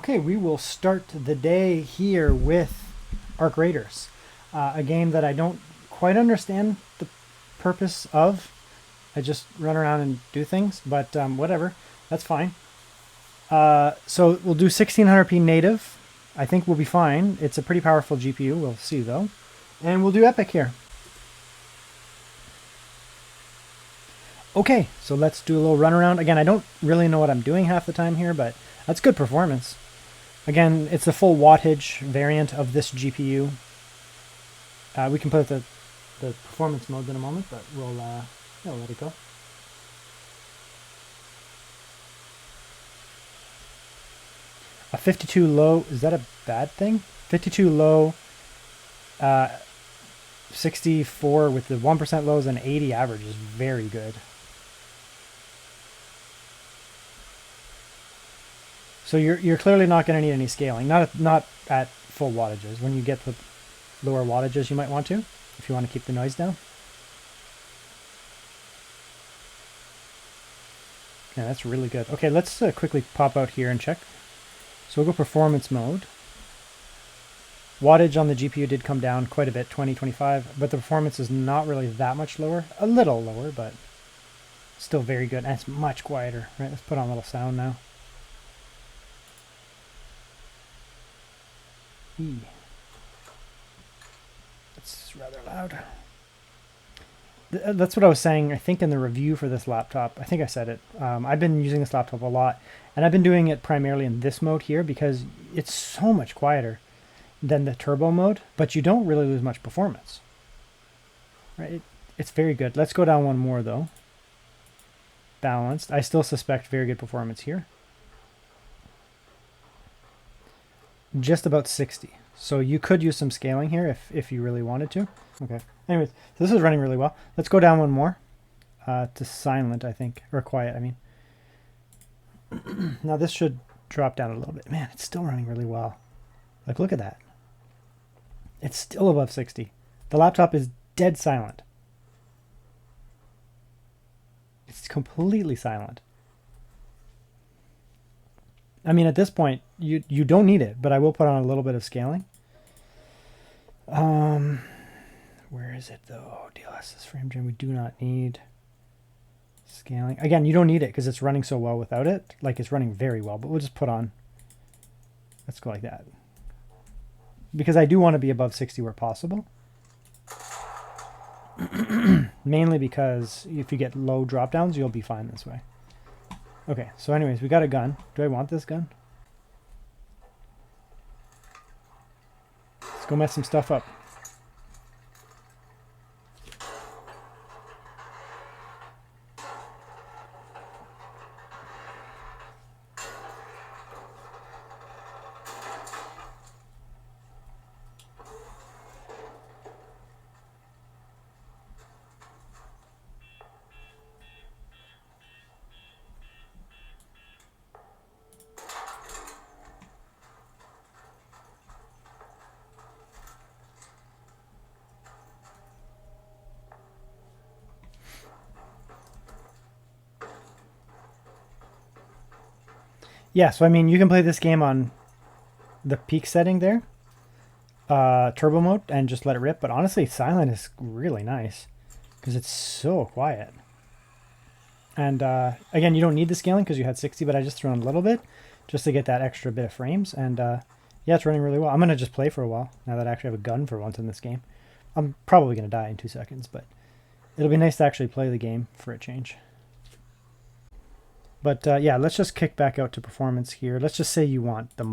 Okay, we will start the day here with Arc Raiders, a game that I don't quite understand the purpose of. I just run around and do things, but whatever, that's fine. So we'll do 1600p native. I think we'll be fine. It's a pretty powerful GPU, we'll see though. And we'll do Epic here. Okay, so let's do a little run around. Again, I don't really know what I'm doing half the time here, but that's good performance. Again, it's the full wattage variant of this GPU. We can put the performance mode in a moment, but we'll let it go. A 52 low, is that a bad thing? 52 low, 64 with the 1% lows and 80 average is very good. So you're clearly not going to need any scaling, not at full wattages. When you get to lower wattages, you might want to, if you want to keep the noise down. Yeah, that's really good. Okay, let's quickly pop out here and check. So we'll go performance mode. Wattage on the GPU did come down quite a bit, 20, 25, but the performance is not really that much lower. A little lower, but still very good. And it's much quieter. Right, let's put on a little sound now. It's rather loud. That's what I was saying, I think, in the review for this laptop. I think I said it. I've been using this laptop a lot, and I've been doing it primarily in this mode here because it's so much quieter than the turbo mode, but you don't really lose much performance. Right? It's very good. Let's go down one more, though. Balanced. I still suspect very good performance here. Just about 60. So you could use some scaling here if you really wanted to. Okay. Anyways, so this is running really well. Let's go down one more to silent, I think, or quiet, I mean. Now this should drop down a little bit. Man, it's still running really well. Like, look at that. It's still above 60. The laptop is dead silent. It's completely silent. I mean, at this point, you don't need it, but I will put on a little bit of scaling. Where is it, though? DLSS frame gen, we do not need scaling. Again, you don't need it because it's running so well without it. Like, it's running very well, but we'll just put on. Let's go like that. Because I do want to be above 60 where possible. Mainly because if you get low drop downs, you'll be fine this way. Okay, so anyways, we got a gun. Do I want this gun? Let's go mess some stuff up. Yeah, so I mean, you can play this game on the peak setting there, turbo mode, and just let it rip. But honestly, silent is really nice because it's so quiet. And again, you don't need the scaling because you had 60, but I just threw in a little bit just to get that extra bit of frames. And yeah, it's running really well. I'm going to just play for a while now that I actually have a gun for once in this game. I'm probably going to die in 2 seconds, but it'll be nice to actually play the game for a change. But yeah, let's just kick back out to performance here. Let's just say you want the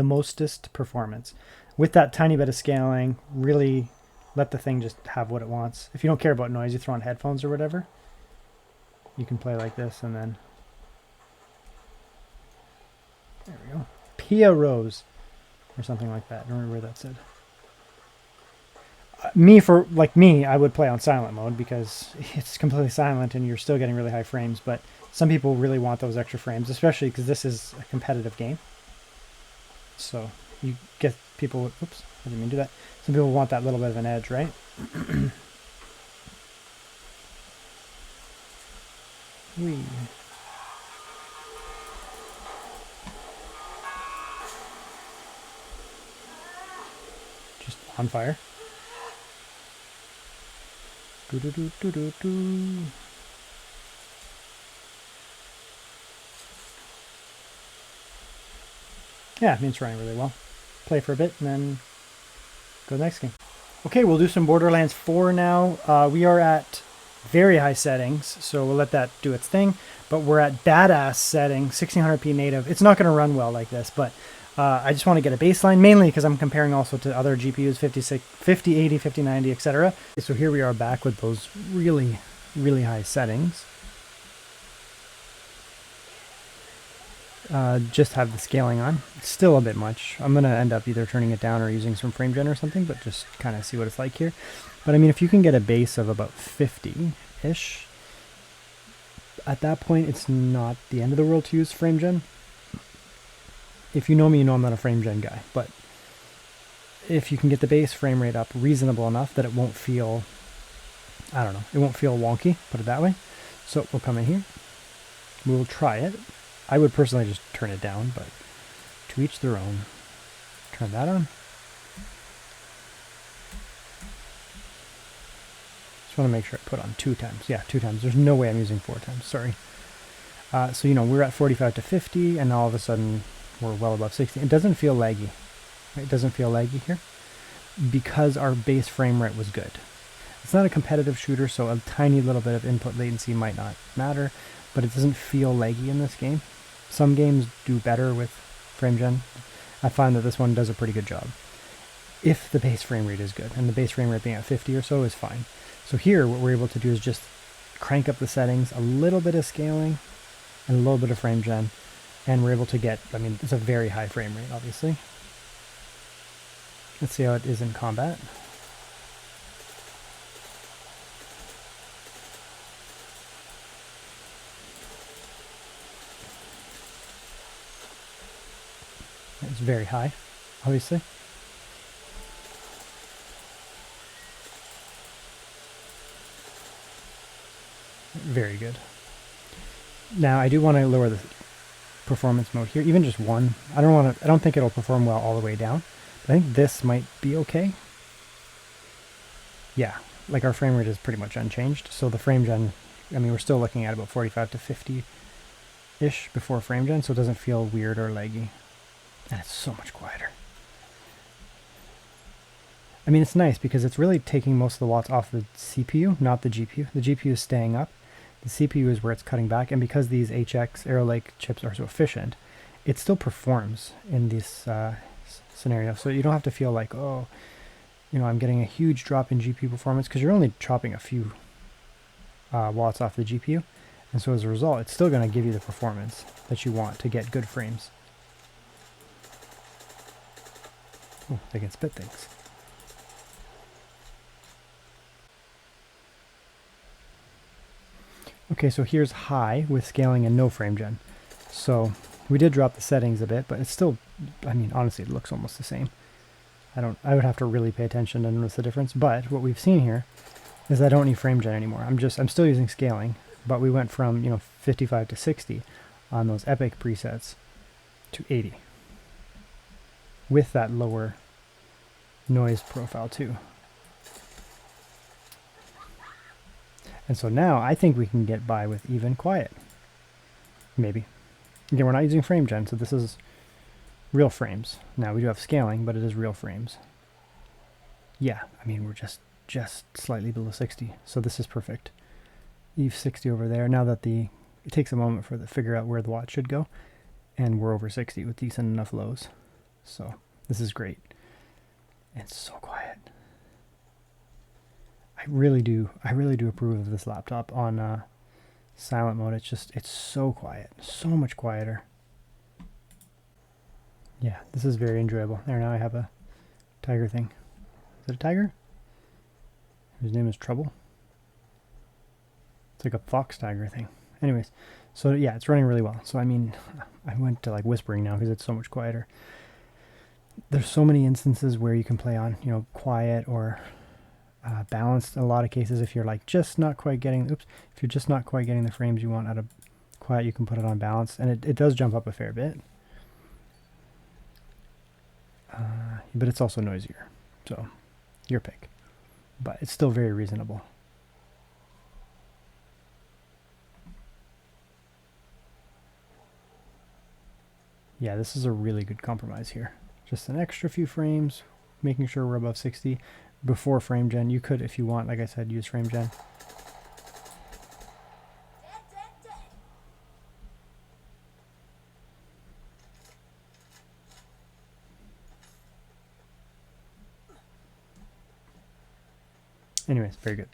mostest performance. With that tiny bit of scaling, really let the thing just have what it wants. If you don't care about noise, you throw on headphones or whatever. You can play like this and then... There we go. Pia Rose. Or something like that. I don't remember where that said. Me, I would play on silent mode because it's completely silent and you're still getting really high frames, but some people really want those extra frames, especially because this is a competitive game. So you get people, oops, I didn't mean to do that. Some people want that little bit of an edge, right? Whee. on fire. Doo -doo -doo -doo -doo -doo. Yeah, I mean, it's running really well. Play for a bit and then go to the next game. Okay, we'll do some Borderlands 4 now. We are at very high settings, so we'll let that do its thing. But we're at badass settings, 1600p native. It's not going to run well like this, but I just want to get a baseline, mainly because I'm comparing also to other GPUs, 5080, 5090, etc. So here we are back with those really, really high settings. Just have the scaling on. It's still a bit much. I'm going to end up either turning it down or using some frame gen or something, but just kind of see what it's like here. But I mean, if you can get a base of about 50-ish, at that point, it's not the end of the world to use frame gen. If you know me, you know I'm not a frame gen guy, but if you can get the base frame rate up reasonable enough that it won't feel, I don't know, it won't feel wonky, put it that way. So we'll come in here. We'll try it. I would personally just turn it down, but to each their own. Turn that on. Just want to make sure I put on 2 times. Yeah, 2 times. There's no way I'm using 4 times. Sorry. So, you know, we're at 45 to 50, and all of a sudden we're well above 60. It doesn't feel laggy. It doesn't feel laggy here because our base frame rate was good. It's not a competitive shooter, so a tiny little bit of input latency might not matter, but it doesn't feel laggy in this game. Some games do better with frame gen. I find that this one does a pretty good job if the base frame rate is good, and the base frame rate being at 50 or so is fine. So here what we're able to do is just crank up the settings, a little bit of scaling and a little bit of frame gen, and we're able to get, I mean, it's a very high frame rate obviously. Let's see how it is in combat. It's very high, obviously. Very good. Now I do want to lower the performance mode here, even just 1. I don't think it'll perform well all the way down, but I think this might be okay. Yeah, like our frame rate is pretty much unchanged. So the frame gen, I mean, we're still looking at about 45 to 50-ish before frame gen, so it doesn't feel weird or laggy. And it's so much quieter. I mean, it's nice because it's really taking most of the watts off the CPU, not the GPU. The GPU is staying up. The CPU is where it's cutting back. And because these HX Arrow Lake chips are so efficient, it still performs in this scenario. So you don't have to feel like, oh, you know, I'm getting a huge drop in GPU performance, because you're only chopping a few watts off the GPU. And so as a result, it's still going to give you the performance that you want to get good frames. Oh, they can spit things. Okay, so here's high with scaling and no frame gen. So we did drop the settings a bit, but it's still, I mean, honestly, it looks almost the same. I would have to really pay attention to notice the difference, but what we've seen here is I don't need frame gen anymore. I'm still using scaling, but we went from, you know, 55 to 60 on those epic presets to 80 with that lower noise profile too. And so now I think we can get by with even quiet. Maybe. Again, we're not using frame gen, so this is real frames. Now we do have scaling, but it is real frames. Yeah, I mean, we're just slightly below 60, so this is perfect. Leave 60 over there. Now that it takes a moment for the figure out where the watch should go, and we're over 60 with decent enough lows. So this is great. And it's so quiet. I really do approve of this laptop on silent mode. It's so quiet, so much quieter. Yeah, this is very enjoyable. There, now I have a tiger thing. Is it a tiger? His name is Trouble. It's like a fox tiger thing. Anyways, so yeah, it's running really well. So I mean, I went to like whispering now because it's so much quieter. There's so many instances where you can play on, you know, quiet or balanced. In a lot of cases, if you're like just not quite getting, if you're just not quite getting the frames you want out of quiet, you can put it on balanced, and it does jump up a fair bit. But it's also noisier. So Your pick. But it's still very reasonable. Yeah, this is a really good compromise here. Just an extra few frames, making sure we're above 60 before frame gen. You could, if you want, like I said, use frame gen. Anyways, very good.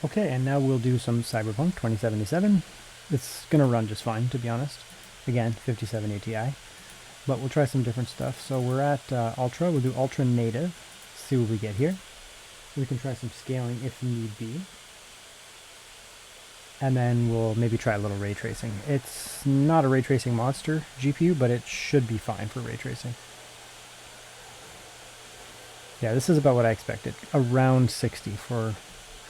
Okay, and now we'll do some Cyberpunk 2077. It's going to run just fine, to be honest. Again, 57 ATI. But we'll try some different stuff. So we're at Ultra. We'll do Ultra Native. See what we get here. We can try some scaling if need be. And then we'll maybe try a little ray tracing. It's not a ray tracing monster GPU, but it should be fine for ray tracing. Yeah, this is about what I expected. Around 60 for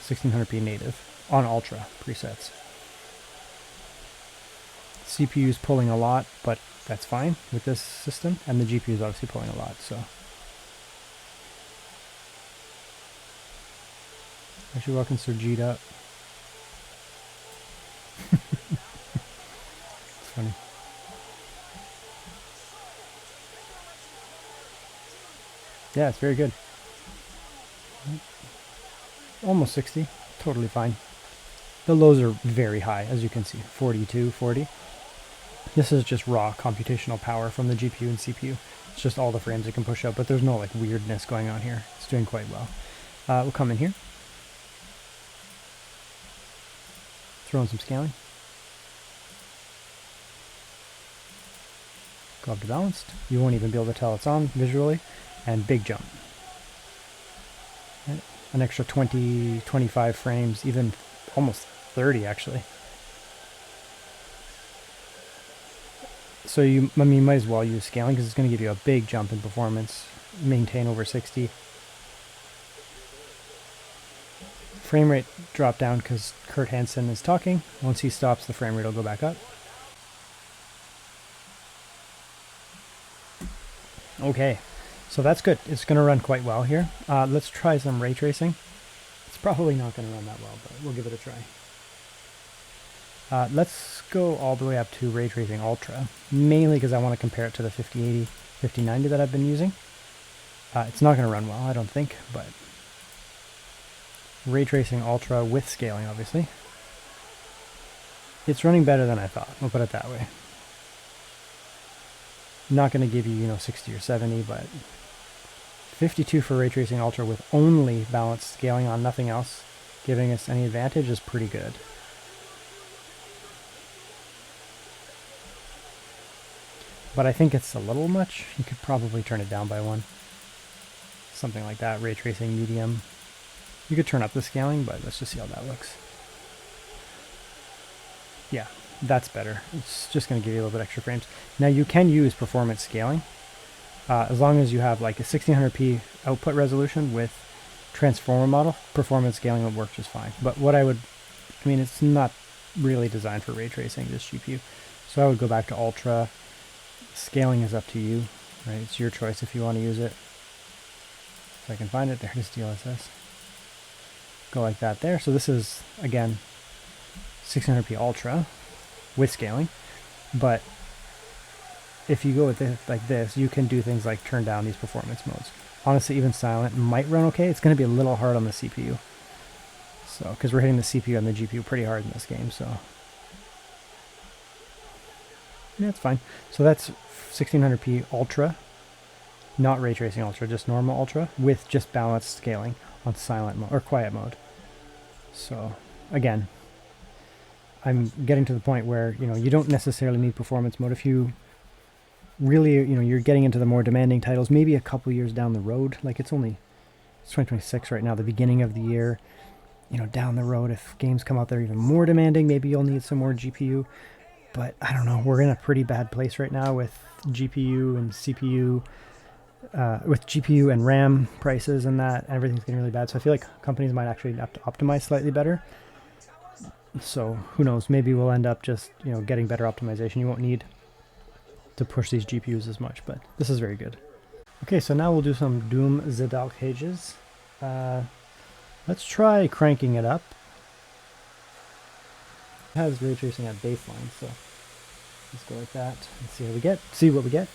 1600p native on Ultra presets. CPU is pulling a lot, but that's fine with this system. And the GPU is obviously pulling a lot, so. Actually, welcome Sir G'd up. It's funny. Yeah, it's very good. Almost 60, totally fine. The lows are very high, as you can see, 42, 40. This is just raw computational power from the GPU and CPU. It's just all the frames it can push up, but there's no like weirdness going on here. It's doing quite well. We'll come in here. Throw in some scaling. Go up to balanced. You won't even be able to tell it's on visually. And big jump. Right. An extra 20, 25 frames, even almost 30 actually. So you might as well use scaling because it's going to give you a big jump in performance. Maintain over 60. Frame rate drop down because Kurt Hansen is talking. Once he stops, the frame rate will go back up. Okay, so that's good. It's going to run quite well here. Let's try some ray tracing. It's probably not going to run that well, but we'll give it a try. Let's go all the way up to Ray Tracing Ultra, mainly because I want to compare it to the 5080, 5090 that I've been using. It's not going to run well, I don't think, but Ray Tracing Ultra with scaling, obviously. It's running better than I thought, we'll put it that way. Not going to give you, 60 or 70, but 52 for Ray Tracing Ultra with only balanced scaling on nothing else, giving us any advantage is pretty good. But I think it's a little much. You could probably turn it down by one. Something like that, ray tracing medium. You could turn up the scaling, but let's just see how that looks. Yeah, that's better. It's just going to give you a little bit extra frames. Now you can use performance scaling, as long as you have like a 1600p output resolution with transformer model, performance scaling would work just fine. But what it's not really designed for ray tracing, this GPU. So I would go back to Ultra. Scaling is up to you, right? It's your choice if you want to use it. If I can find it, there's DLSS. Go like that there. So this is, again, 1600p Ultra with scaling. But if you go with it like this, you can do things like turn down these performance modes. Honestly, even silent might run okay. It's going to be a little hard on the CPU. So, because we're hitting the CPU and the GPU pretty hard in this game, so... Yeah, it's fine. So that's 1600p Ultra, not Ray Tracing Ultra, just normal Ultra, with just balanced scaling on silent mode, or quiet mode. So, again, I'm getting to the point where, you don't necessarily need performance mode. If you really, you're getting into the more demanding titles, maybe a couple years down the road, like it's 2026 right now, the beginning of the year, down the road, if games come out that are even more demanding, maybe you'll need some more GPU. But I don't know, we're in a pretty bad place right now with GPU and CPU, with GPU and RAM prices and that. Everything's getting really bad. So I feel like companies might actually have to optimize slightly better. So who knows, maybe we'll end up just, getting better optimization. You won't need to push these GPUs as much, but this is very good. Okay, so now we'll do some Doom Zedal cages. Let's try cranking it up. It has ray tracing at baseline, so let's go like that and see how we get. See what we get.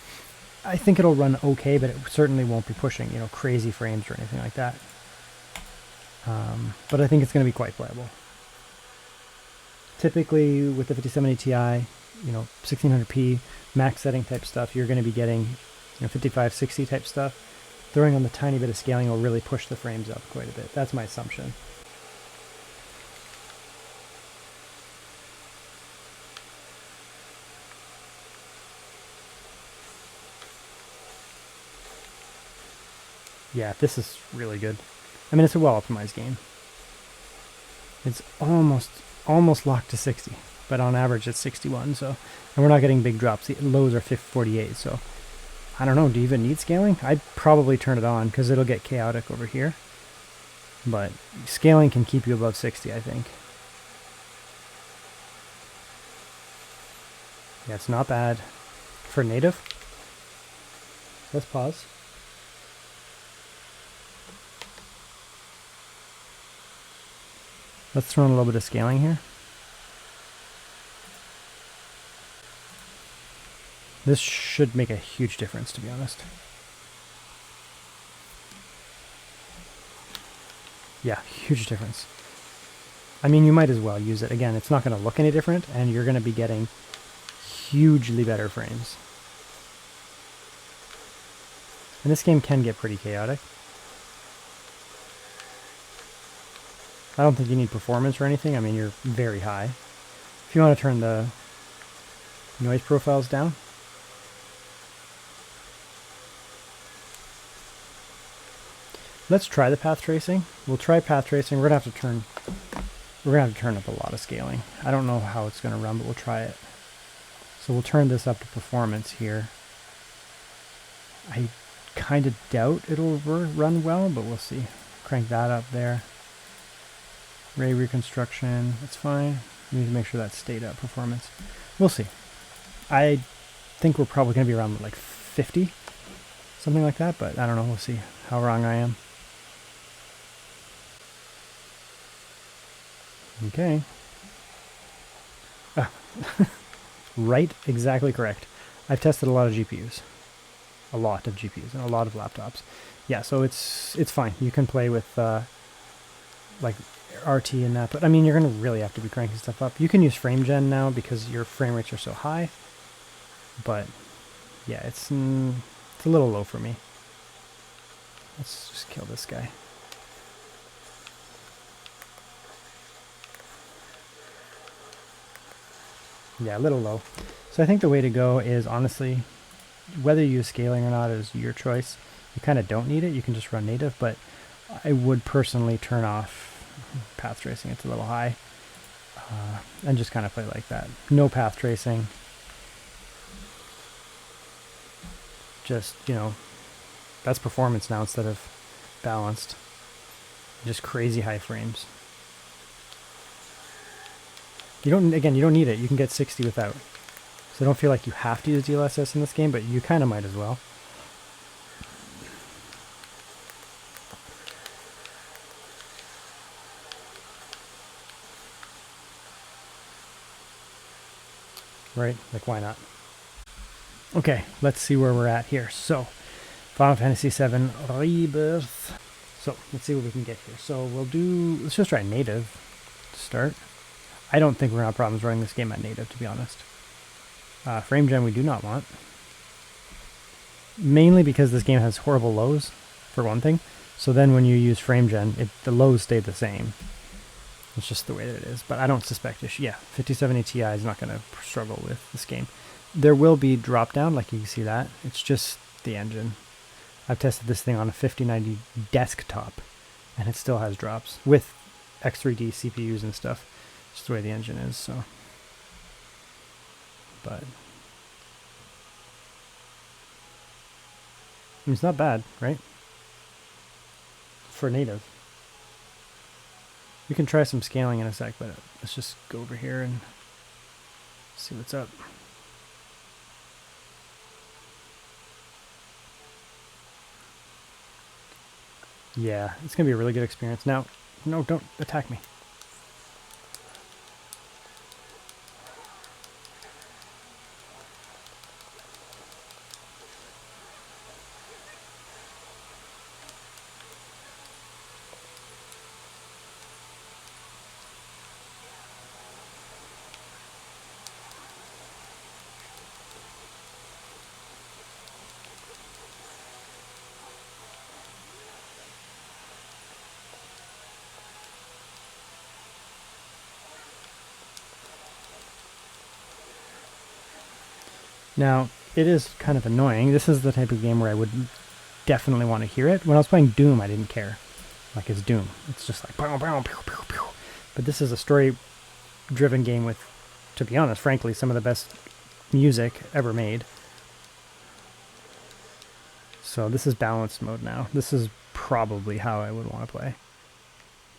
I think it'll run okay, but it certainly won't be pushing, you know, crazy frames or anything like that. But I think it's going to be quite playable. Typically, with the 5070 Ti, you know, 1600p max setting type stuff, you're going to be getting, you know, 5560 type stuff. Throwing on the tiny bit of scaling will really push the frames up quite a bit. That's my assumption. Yeah, this is really good. I mean, it's a well-optimized game. It's almost locked to 60, but on average it's 61. So, and we're not getting big drops. The lows are 48. So, I don't know. Do you even need scaling? I'd probably turn it on because it'll get chaotic over here. But scaling can keep you above 60, I think. Yeah, it's not bad for native. Let's pause. Let's throw in a little bit of scaling here. This should make a huge difference, to be honest. Yeah, huge difference. I mean, you might as well use it. Again, it's not going to look any different, and you're going to be getting hugely better frames. And this game can get pretty chaotic. I don't think you need performance or anything. I mean, you're very high. If you want to turn the noise profiles down. Let's try the path tracing. We'll try path tracing. We're gonna have to turn up a lot of scaling. I don't know how it's gonna run, but we'll try it. So we'll turn this up to performance here. I kind of doubt it'll run well, but we'll see. Crank that up there. Ray reconstruction, that's fine. We need to make sure that stayed at performance. We'll see. I think we're probably going to be around like 50, something like that, but I don't know. We'll see how wrong I am. Okay. Right, exactly correct. I've tested a lot of GPUs. A lot of GPUs and a lot of laptops. Yeah, so it's fine. You can play with like RT and that, but I mean, you're going to really have to be cranking stuff up. You can use frame gen now because your frame rates are so high, but yeah, it's a little low for me. Let's just kill this guy. Yeah, a little low. So I think the way to go is, honestly, whether you use scaling or not is your choice. You kind of don't need it. You can just run native, but I would personally turn off path tracing. It's a little high. And just kind of play like that. No path tracing. Just, you know, that's performance now instead of balanced. Just crazy high frames. You don't need it. You can get 60 without. So don't feel like you have to use DLSS in this game, but you kind of might as well. Right? Like, why not? Okay, let's see where we're at here. So, Final Fantasy VII Rebirth. So, let's see what we can get here. So, let's just try native to start. I don't think we're going to have problems running this game at native, to be honest. Frame gen we do not want. Mainly because this game has horrible lows, for one thing. So then when you use frame gen, the lows stay the same. It's just the way that it is. But I don't suspect it. Yeah, 5070 Ti is not going to struggle with this game. There will be drop down, like you can see that. It's just the engine. I've tested this thing on a 5090 desktop, and it still has drops with X3D CPUs and stuff. Just the way the engine is, so. But I mean, it's not bad, right? For native. We can try some scaling in a sec, but let's just go over here and see what's up. Yeah, it's going to be a really good experience. Now, no, don't attack me. Now, it is kind of annoying. This is the type of game where I would definitely want to hear it. When I was playing Doom, I didn't care. Like, it's Doom. It's just like, pow, pow, pew, pew, pew. But this is a story-driven game with, to be honest, frankly, some of the best music ever made. So this is balanced mode now. This is probably how I would want to play.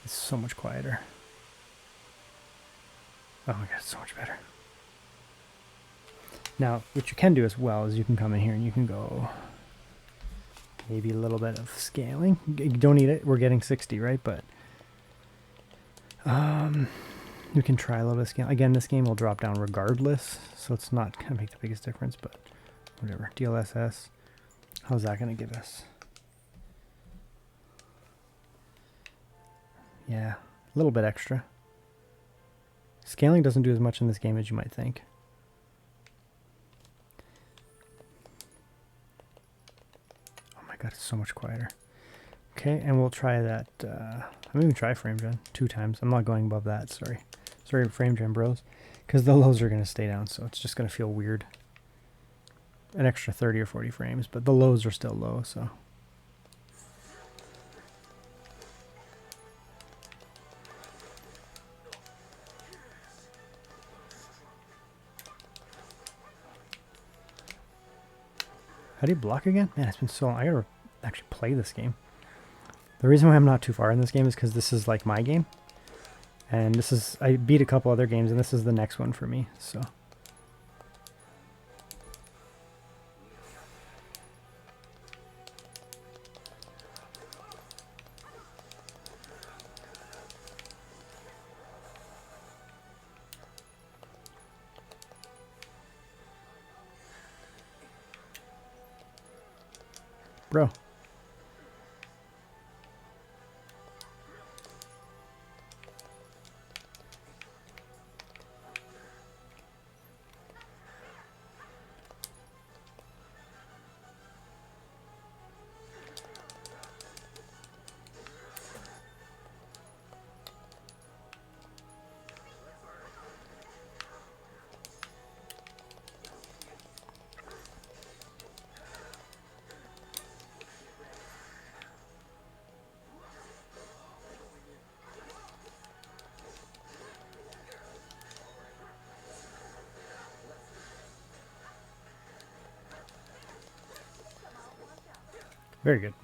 It's so much quieter. Oh my god, it's so much better. Now, what you can do as well is you can come in here and you can go maybe a little bit of scaling. You don't need it. We're getting 60, right? But we can try a little bit of scale. Again, this game will drop down regardless, so it's not going to make the biggest difference, but whatever. DLSS. How's that going to give us? Yeah, a little bit extra. Scaling doesn't do as much in this game as you might think. God, it's so much quieter. Okay, and we'll try that. I'm even try frame gen 2 times. I'm not going above that. Sorry, frame gen bros, because the lows are going to stay down, so it's just going to feel weird. An extra 30 or 40 frames, but the lows are still low, so. How do you block again? Man, it's been so long. I gotta actually play this game. The reason why I'm not too far in this game is because this is like my game. And this is, I beat a couple other games and this is the next one for me, so. Bro. Very good.